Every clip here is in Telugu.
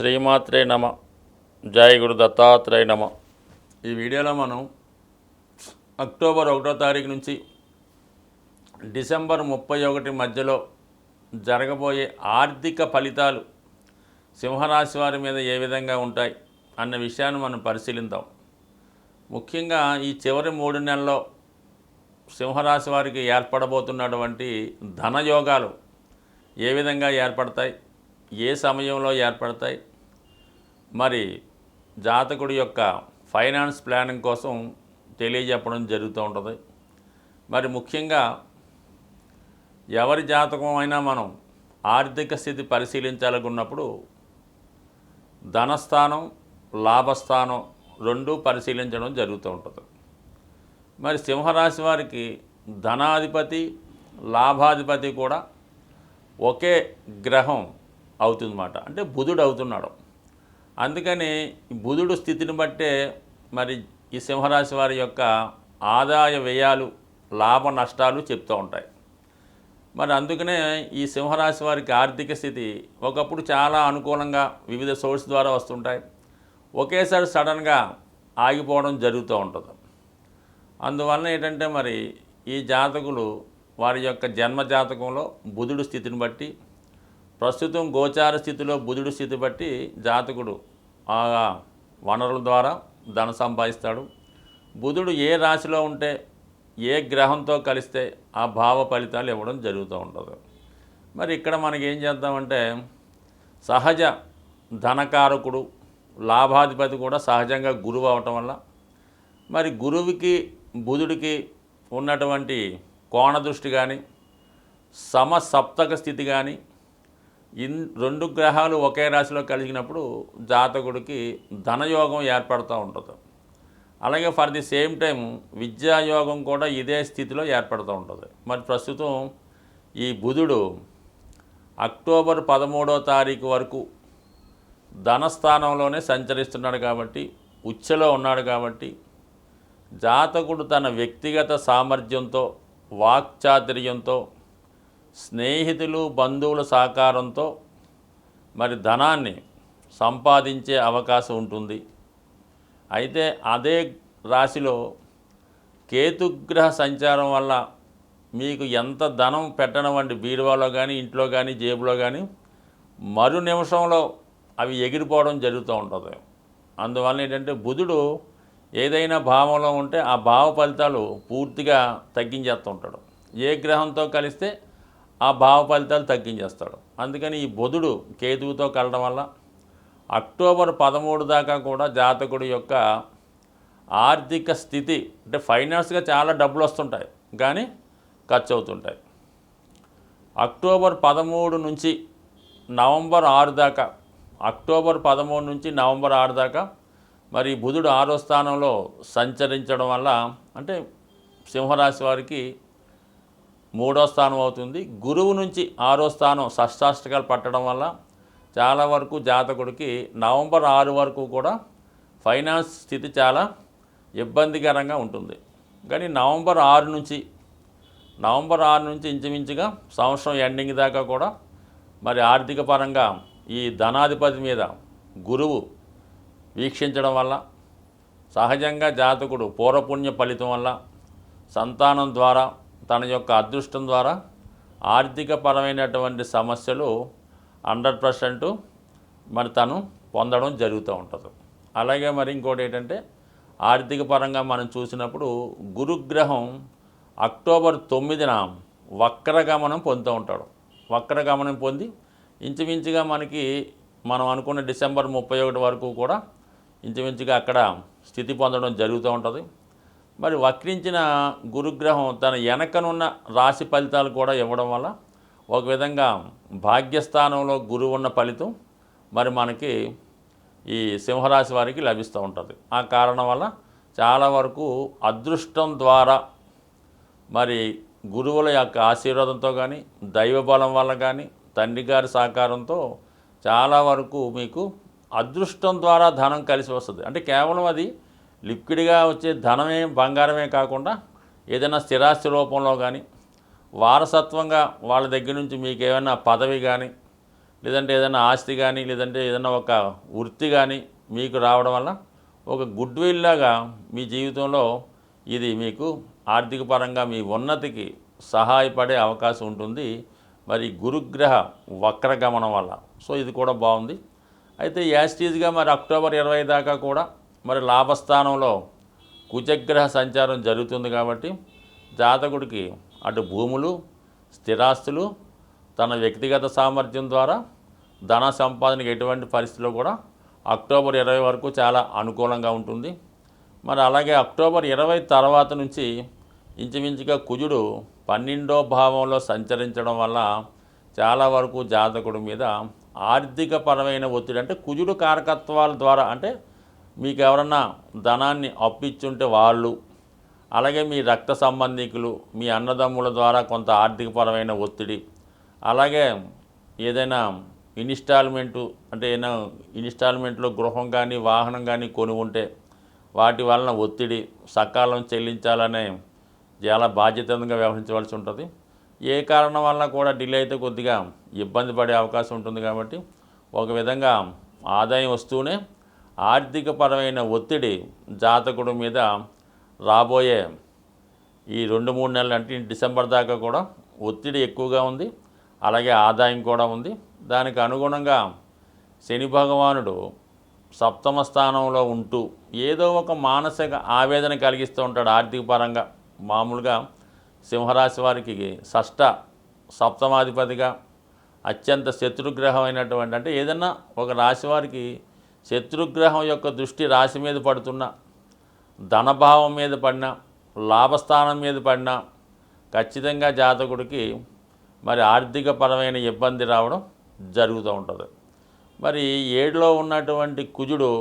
శ్రీమాత్రే నమ. జై గురు దత్తాత్రేయ నమ. ఈ వీడియోలో మనం అక్టోబర్ 1వ తారీఖు నుంచి డిసెంబర్ 31 మధ్యలో జరగబోయే ఆర్థిక ఫలితాలు సింహరాశి వారి మీద ఏ విధంగా ఉంటాయి అన్న విషయాన్ని మనం పరిశీలిద్దాం. ముఖ్యంగా ఈ చివరి 3 నెలల్లో సింహరాశి వారికి ఏర్పడబోతున్నటువంటి ధనయోగాలు ఏ విధంగా ఏర్పడతాయి, ఏ సమయంలో ఏర్పడతాయి, మరి జాతకుడి యొక్క ఫైనాన్స్ ప్లానింగ్ కోసం తెలియజెప్పడం జరుగుతూ ఉంటుంది. మరి ముఖ్యంగా ఎవరి జాతకం అయినా మనం ఆర్థిక స్థితి పరిశీలించాలనుకున్నప్పుడు ధనస్థానం, లాభస్థానం రెండూ పరిశీలించడం జరుగుతూ ఉంటుంది. మరి సింహరాశి వారికి ధనాధిపతి, లాభాధిపతి కూడా ఒకే గ్రహం అవుతుందన్నమాట. అంటే బుధుడు అవుతున్నాడు. అందుకని బుధుడు స్థితిని బట్టే మరి ఈ సింహరాశి వారి యొక్క ఆదాయ వ్యయాలు, లాభ నష్టాలు చెప్తూ ఉంటాయి. మరి అందుకనే ఈ సింహరాశి వారికి ఆర్థిక స్థితి ఒకప్పుడు చాలా అనుకూలంగా వివిధ సోర్స్ ద్వారా వస్తుంటాయి, ఒకేసారి సడన్గా ఆగిపోవడం జరుగుతూ ఉంటుంది. అందువలన ఏంటంటే మరి ఈ జాతకులు వారి యొక్క జన్మ జాతకంలో బుధుడు స్థితిని బట్టి, ప్రస్తుతం గోచార స్థితిలో బుధుడు స్థితి బట్టి జాతకుడు ఆ వనరుల ద్వారా ధన సంపాదిస్తాడు. బుధుడు ఏ రాశిలో ఉంటే, ఏ గ్రహంతో కలిస్తే ఆ భావ ఫలితాలు ఇవ్వడం జరుగుతూ ఉంటుంది. మరి ఇక్కడ మనకి ఏం చేద్దామంటే సహజ ధనకారకుడు, లాభాధిపతి కూడా సహజంగా గురువు అవటం వల్ల మరి గురువుకి బుధుడికి ఉన్నటువంటి కోణ దృష్టి కానీ, సమసప్తక స్థితి కానీ, రెండు గ్రహాలు ఒకే రాశిలో కలిగినప్పుడు జాతకుడికి ధనయోగం ఏర్పడుతూ ఉంటుంది. అలాగే ఫర్ ది సేమ్ టైం విద్యాయోగం కూడా ఇదే స్థితిలో ఏర్పడుతూ ఉంటుంది. మరి ప్రస్తుతం ఈ బుధుడు అక్టోబర్ 13వ తారీఖు వరకు ధనస్థానంలోనే సంచరిస్తున్నాడు కాబట్టి, ఉచ్ఛలో ఉన్నాడు కాబట్టి జాతకుడు తన వ్యక్తిగత సామర్థ్యంతో, వాక్చాతుర్యంతో, స్నేహితులు బంధువుల సహకారంతో మరి ధనాన్ని సంపాదించే అవకాశం ఉంటుంది. అయితే అదే రాశిలో కేతుగ్రహ సంచారం వల్ల మీకు ఎంత ధనం పెట్టడం వంటి బీరువాలో కానీ, ఇంట్లో కానీ, జేబులో కానీ మరు నిమిషంలో అవి ఎగిరిపోవడం జరుగుతూ ఉంటుంది. అందువల్ల ఏంటంటే బుధుడు ఏదైనా భావంలో ఉంటే ఆ భావ ఫలితాలు పూర్తిగా తగ్గించేస్తూ ఉంటాడు. ఏ గ్రహంతో కలిస్తే ఆ భావ ఫలితాలు తగ్గించేస్తాడు. అందుకని ఈ బుధుడు కేతువుతో కలడం వల్ల అక్టోబర్ 13 దాకా కూడా జాతకుడి యొక్క ఆర్థిక స్థితి అంటే ఫైనాన్స్గా చాలా డబ్బులు వస్తుంటాయి కానీ ఖర్చు అవుతుంటాయి. అక్టోబర్ 13 నుంచి నవంబర్ 6 దాకా, అక్టోబర్ 13 నుంచి నవంబర్ 6 దాకా మరి బుధుడు 6వ స్థానంలో సంచరించడం వల్ల అంటే సింహరాశి వారికి 3వ స్థానం అవుతుంది. గురువు నుంచి 6వ స్థానం షష్టాష్టకాలు పట్టడం వల్ల చాలా వరకు జాతకుడికి నవంబర్ 6 వరకు కూడా ఫైనాన్స్ స్థితి చాలా ఇబ్బందికరంగా ఉంటుంది. కానీ నవంబర్ 6 నుంచి ఇంచుమించుగా సంవత్సరం ఎండింగ్ దాకా కూడా మరి ఆర్థిక పరంగా ఈ ధనాధిపతి మీద గురువు వీక్షించడం వల్ల సహజంగా జాతకుడు పూర్వపుణ్య ఫలితం వల్ల సంతానం ద్వారా, తన యొక్క అదృష్టం ద్వారా ఆర్థిక పరమైనటువంటి సమస్యలు 100% మరి తను పొందడం జరుగుతూ ఉంటుంది. అలాగే మరి ఇంకోటి ఏంటంటే ఆర్థిక పరంగా మనం చూసినప్పుడు గురుగ్రహం అక్టోబర్ 9న వక్రగమనం పొందుతూ ఉంటాడు. వక్రగమనం పొంది ఇంచుమించుగా మనకి మనం అనుకున్న డిసెంబర్ 31 వరకు కూడా ఇంచుమించుగా అక్కడ స్థితి పొందడం జరుగుతూ ఉంటుంది. మరి వక్రించిన గురుగ్రహం తన వెనకనున్న రాశి ఫలితాలు కూడా ఇవ్వడం వల్ల ఒక విధంగా భాగ్యస్థానంలో గురువు ఉన్న ఫలితం మరి మనకి ఈ సింహరాశి వారికి లభిస్తూ ఉంటుంది. ఆ కారణం వల్ల చాలా వరకు అదృష్టం ద్వారా మరి గురువుల యొక్క ఆశీర్వాదంతో కానీ, దైవబలం వల్ల కానీ, తండ్రి గారి సహకారంతో చాలా వరకు మీకు అదృష్టం ద్వారా ధనం కలిసి వస్తుంది. అంటే కేవలం అది లిక్విడ్గా వచ్చే ధనమే, బంగారమే కాకుండా ఏదైనా స్థిరాస్తి రూపంలో కానీ, వారసత్వంగా వాళ్ళ దగ్గర నుంచి మీకు ఏమైనా పదవి కానీ, లేదంటే ఏదైనా ఆస్తి కానీ లేదంటే ఏదైనా ఒక వృత్తి కానీ మీకు రావడం వల్ల ఒక గుడ్ విల్ లాగా మీ జీవితంలో ఇది మీకు ఆర్థిక పరంగా మీ ఉన్నతికి సహాయపడే అవకాశం ఉంటుంది. మరి గురుగ్రహ వక్రగమనం వల్ల సో ఇది కూడా బాగుంది. అయితే యాస్టీజ్గా మరి అక్టోబర్ 20 దాకా కూడా మరి లాభస్థానంలో కుజగ్రహ సంచారం జరుగుతుంది కాబట్టి జాతకుడికి అటు భూములు, స్థిరాస్తులు, తన వ్యక్తిగత సామర్థ్యం ద్వారా ధన సంపాదనకి ఎటువంటి పరిస్థితుల్లో కూడా అక్టోబర్ 20 వరకు చాలా అనుకూలంగా ఉంటుంది. మరి అలాగే అక్టోబర్ 20 తర్వాత నుంచి ఇంచుమించుగా కుజుడు 12వ భావంలో సంచరించడం వల్ల చాలా వరకు జాతకుడి మీద ఆర్థిక పరమైన ఒత్తిడి, అంటే కుజుడు కారకత్వాల ద్వారా, అంటే మీకు ఎవరన్నా ధనాన్ని అప్పిచ్చుంటే వాళ్ళు, అలాగే మీ రక్త సంబంధికులు, మీ అన్నదమ్ముల ద్వారా కొంత ఆర్థికపరమైన ఒత్తిడి, అలాగే ఏదైనా ఇన్స్టాల్మెంటు అంటే ఏదైనా ఇన్స్టాల్మెంట్లో గృహం కానీ వాహనం కానీ కొని ఉంటే వాటి వలన ఒత్తిడి, సకాలం చెల్లించాలనే చాలా బాధ్యతంగా వ్యవహరించవలసి ఉంటుంది. ఏ కారణం వల్ల కూడా డిలే అయితే కొద్దిగా ఇబ్బంది పడే అవకాశం ఉంటుంది. కాబట్టి ఒక విధంగా ఆదాయం వస్తూనే ఆర్థికపరమైన ఒత్తిడి జాతకుడి మీద రాబోయే ఈ 2-3 నెలలు, అంటే డిసెంబర్ దాకా కూడా ఒత్తిడి ఎక్కువగా ఉంది. అలాగే ఆదాయం కూడా ఉంది. దానికి అనుగుణంగా శని భగవానుడు 7వ స్థానంలో ఉంటూ ఏదో ఒక మానసిక ఆవేదన కలిగిస్తూ ఉంటాడు ఆర్థిక పరంగా. మామూలుగా సింహరాశి వారికి షష్ఠ సప్తమాధిపతిగా అత్యంత శత్రుగ్రహం అయినటువంటి, అంటే ఏదన్నా ఒక రాశి వారికి శత్రుగ్రహం యొక్క దృష్టి రాశి మీద పడుతున్నా, ధనభావం మీద పడినా, లాభస్థానం మీద పడినా ఖచ్చితంగా జాతకుడికి మరి ఆర్థిక పరమైన ఇబ్బంది రావడం జరుగుతూ ఉంటుంది. మరి 7లో ఉన్నటువంటి కుజుడు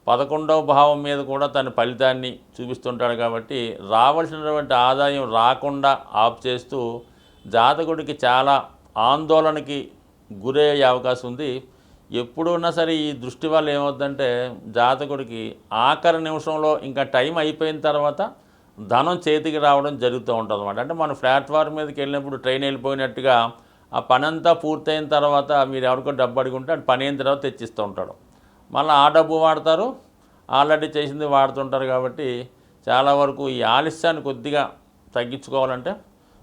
11వ భావం మీద కూడా తన ఫలితాన్ని చూపిస్తుంటాడు. కాబట్టి రావాల్సినటువంటి ఆదాయం రాకుండా ఆఫ్ చేస్తూ జాతకుడికి చాలా ఆందోళనకి గురయ్యే అవకాశం ఉంది. ఎప్పుడున్నా సరే ఈ దృష్టి వల్ల ఏమవుతుందంటే జాతకుడికి ఆఖరి నిమిషంలో ఇంకా టైం అయిపోయిన తర్వాత ధనం చేతికి రావడం జరుగుతూ ఉంటుంది అన్నమాట. అంటే మన ప్లాట్ఫామ్ మీదకి వెళ్ళినప్పుడు ట్రైన్ వెళ్ళిపోయినట్టుగా ఆ పని అంతా పూర్తయిన తర్వాత మీరు ఎవరికో డబ్బు అడుగుంటే అది పని అయిన తర్వాత తెచ్చిస్తూ ఉంటాడు. మళ్ళీ ఆ డబ్బు వాడతారు, ఆల్రెడీ చేసింది వాడుతుంటారు. కాబట్టి చాలా వరకు ఈ ఆలస్యాన్ని కొద్దిగా తగ్గించుకోవాలంటే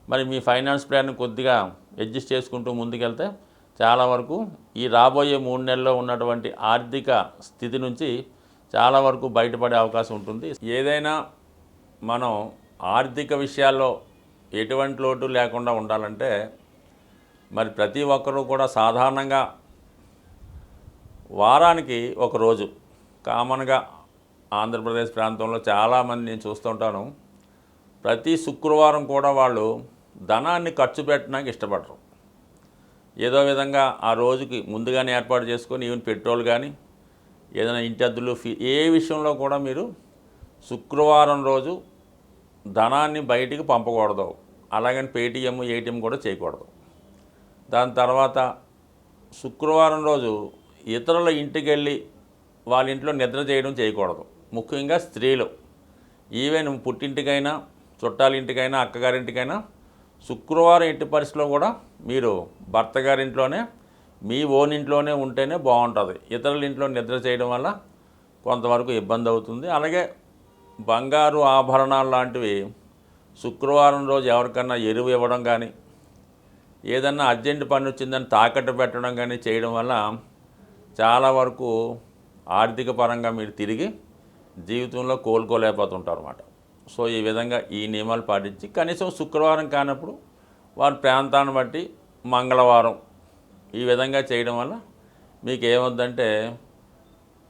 మరి మీ ఫైనాన్స్ ప్లాన్ కొద్దిగా అడ్జస్ట్ చేసుకుంటూ ముందుకెళ్తే చాలా వరకు ఈ రాబోయే 3 నెలల్లో ఉన్నటువంటి ఆర్థిక స్థితి నుంచి చాలా వరకు బయటపడే అవకాశం ఉంటుంది. ఏదైనా మనం ఆర్థిక విషయాల్లో ఎటువంటి లోటు లేకుండా ఉండాలంటే మరి ప్రతి ఒక్కరూ కూడా సాధారణంగా వారానికి ఒక రోజు కామన్గా ఆంధ్రప్రదేశ్ ప్రాంతంలో చాలామంది నేను చూస్తుంటాను, ప్రతి శుక్రవారం కూడా వాళ్ళు ధనాన్ని ఖర్చు పెట్టడానికి ఇష్టపడరు. ఏదో విధంగా ఆ రోజుకి ముందుగానే ఏర్పాటు చేసుకొని ఈవెన్ పెట్రోల్ కానీ ఏదైనా ఇంటి అద్దెలు ఏ విషయంలో కూడా మీరు శుక్రవారం రోజు ధనాన్ని బయటికి పంపకూడదు. అలాగని పేటీఎం, ఏటీఎం కూడా చేయకూడదు. దాని తర్వాత శుక్రవారం రోజు ఇతరుల ఇంటికి వెళ్ళి వాళ్ళ ఇంట్లో నిద్ర చేయడం చేయకూడదు. ముఖ్యంగా స్త్రీలు, ఈవెన్ పుట్టింటికైనా చుట్టాలింటికైనా అక్కగారింటికైనా శుక్రవారం ఎట్టి పరిస్థితిలో కూడా మీరు భర్త గారింట్లోనే మీ ఓన్ ఇంట్లోనే ఉంటేనే బాగుంటుంది. ఇతరుల ఇంట్లో నిద్ర చేయడం వల్ల కొంతవరకు ఇబ్బంది అవుతుంది. అలాగే బంగారు ఆభరణాలు లాంటివి శుక్రవారం రోజు ఎవరికన్నా ఎరువు ఇవ్వడం కానీ ఏదన్నా అర్జెంట్ పని వచ్చిందని తాకట్టు పెట్టడం కానీ చేయడం వల్ల చాలా వరకు ఆర్థిక పరంగా మీరు తిరిగి జీవితంలో కోలుకోలేకపోతుంటారు అన్నమాట. సో ఈ విధంగా ఈ నియమాలు పాటించి కనీసం శుక్రవారం కానప్పుడు వారి ప్రాంతాన్ని బట్టి మంగళవారం ఈ విధంగా చేయడం వల్ల మీకు ఏమవుద్దంటే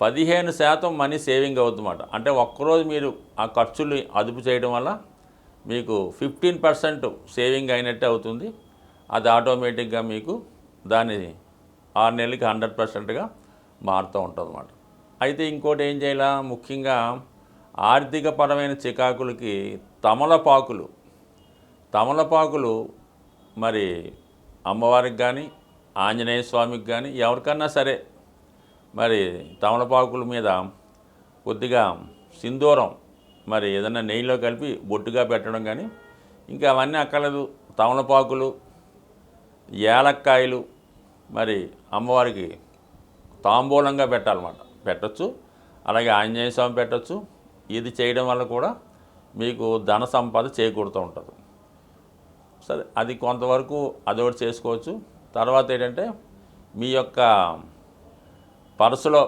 15% మనీ సేవింగ్ అవుతుందన్నమాట. అంటే ఒక్కరోజు మీరు ఆ ఖర్చులు అదుపు చేయడం వల్ల మీకు 15% సేవింగ్ అయినట్టే అవుతుంది. అది ఆటోమేటిక్గా మీకు దాని 6 నెలలకి 100%గా మారుతూ ఉంటుంది అన్నమాట. అయితే ఇంకోటి ఏం చేయాలా, ముఖ్యంగా ఆర్థిక పరమైన చికాకులకి తమలపాకులు మరి అమ్మవారికి కానీ ఆంజనేయ స్వామికి కానీ ఎవరికన్నా సరే మరి తమలపాకుల మీద కొద్దిగా సింధూరం మరి ఏదైనా నెయ్యిలో కలిపి బొట్టుగా పెట్టడం కానీ, ఇంకా అవన్నీ అక్కర్లేదు. తమలపాకులు, ఏలక్కాయలు, మరి అమ్మవారికి తాంబూలంగా పెట్టాలన్నమాట, పెట్టచ్చు. అలాగే ఆంజనేయ స్వామి పెట్టచ్చు. ఇది చేయడం వల్ల కూడా మీకు ధన సంపద చేకూరుతూ ఉంటుంది. సరే, అది కొంతవరకు అదొకటి చేసుకోవచ్చు. తర్వాత ఏంటంటే మీ యొక్క పర్సులో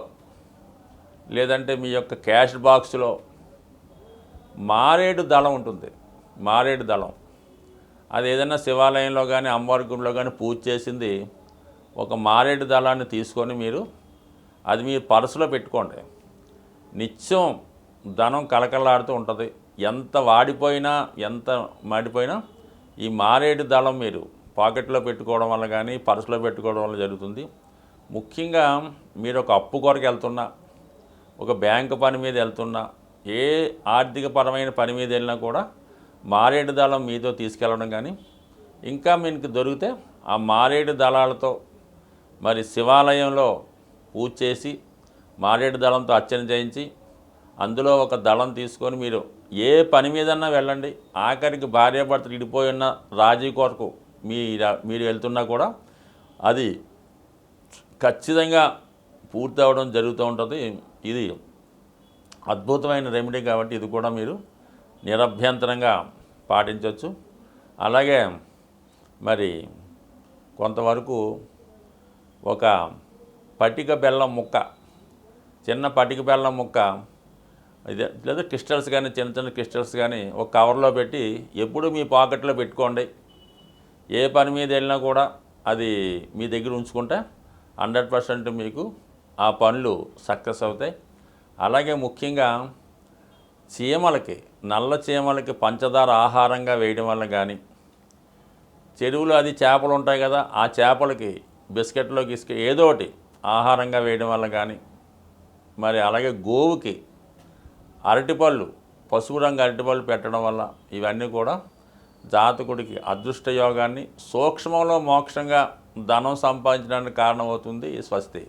లేదంటే మీ యొక్క క్యాష్ బాక్స్లో మారేడు దళం ఉంటుంది. మారేడు దళం అది ఏదైనా శివాలయంలో కానీ అమ్మవారి గుడిలో కానీ పూజ చేసింది ఒక మారేడు దళాన్ని తీసుకొని మీరు అది మీ పర్సులో పెట్టుకోండి. నిత్యం ధనం కలకలాడుతూ ఉంటుంది. ఎంత వాడిపోయినా ఎంత మాడిపోయినా ఈ మారేడు దళం మీరు పాకెట్లో పెట్టుకోవడం వల్ల కానీ పర్సులో పెట్టుకోవడం వల్ల జరుగుతుంది. ముఖ్యంగా మీరు ఒక అప్పు కొరకు వెళ్తున్నా, ఒక బ్యాంకు పని మీద వెళ్తున్నా, ఏ ఆర్థికపరమైన పని మీద వెళ్ళినా కూడా మారేడు దళం మీతో తీసుకెళ్ళడం కానీ, ఇంకా మీకు దొరికితే ఆ మారేడు దళాలతో మరి శివాలయంలో పూజ చేసి మారేడు దళంతో అర్చన చేయించి అందులో ఒక దళం తీసుకొని మీరు ఏ పని మీదన్నా వెళ్ళండి. ఆఖరికి భార్యాభర్తలు ఇడిపోయి ఉన్న రాజీ కొరకు మీరు వెళ్తున్నా కూడా అది ఖచ్చితంగా పూర్తి అవ్వడం జరుగుతూ ఉంటుంది. ఇది అద్భుతమైన రెమెడీ కాబట్టి ఇది కూడా మీరు నిరభ్యంతరంగా పాటించవచ్చు. అలాగే మరి కొంతవరకు ఒక పటిక బెల్లం ముక్క, చిన్న పటిక బెల్లం ముక్క ఇదే లేదా క్రిస్టల్స్ కానీ చిన్న చిన్న క్రిస్టల్స్ కానీ ఒక కవర్లో పెట్టి ఎప్పుడు మీ పాకెట్లో పెట్టుకోండి. ఏ పని మీద వెళ్ళినా కూడా అది మీ దగ్గర ఉంచుకుంటే 100% మీకు ఆ పనులు సక్సెస్ అవుతాయి. అలాగే ముఖ్యంగా చీమలకి, నల్ల చీమలకి పంచదార ఆహారంగా వేయడం వల్ల కానీ, చెరువులో అది చేపలు ఉంటాయి కదా, ఆ చేపలకి బిస్కెట్లోకి ఏదో ఒకటి ఆహారంగా వేయడం వల్ల కానీ, మరి అలాగే గోవుకి అరటిపళ్ళు, పసుపు రంగు అరటిపళ్ళు పెట్టడం వల్ల ఇవన్నీ కూడా జాతకుడికి అదృష్ట యోగాన్ని, సూక్ష్మంలో మోక్షంగా ధనం సంపాదించడానికి కారణమవుతుంది. స్వస్తి.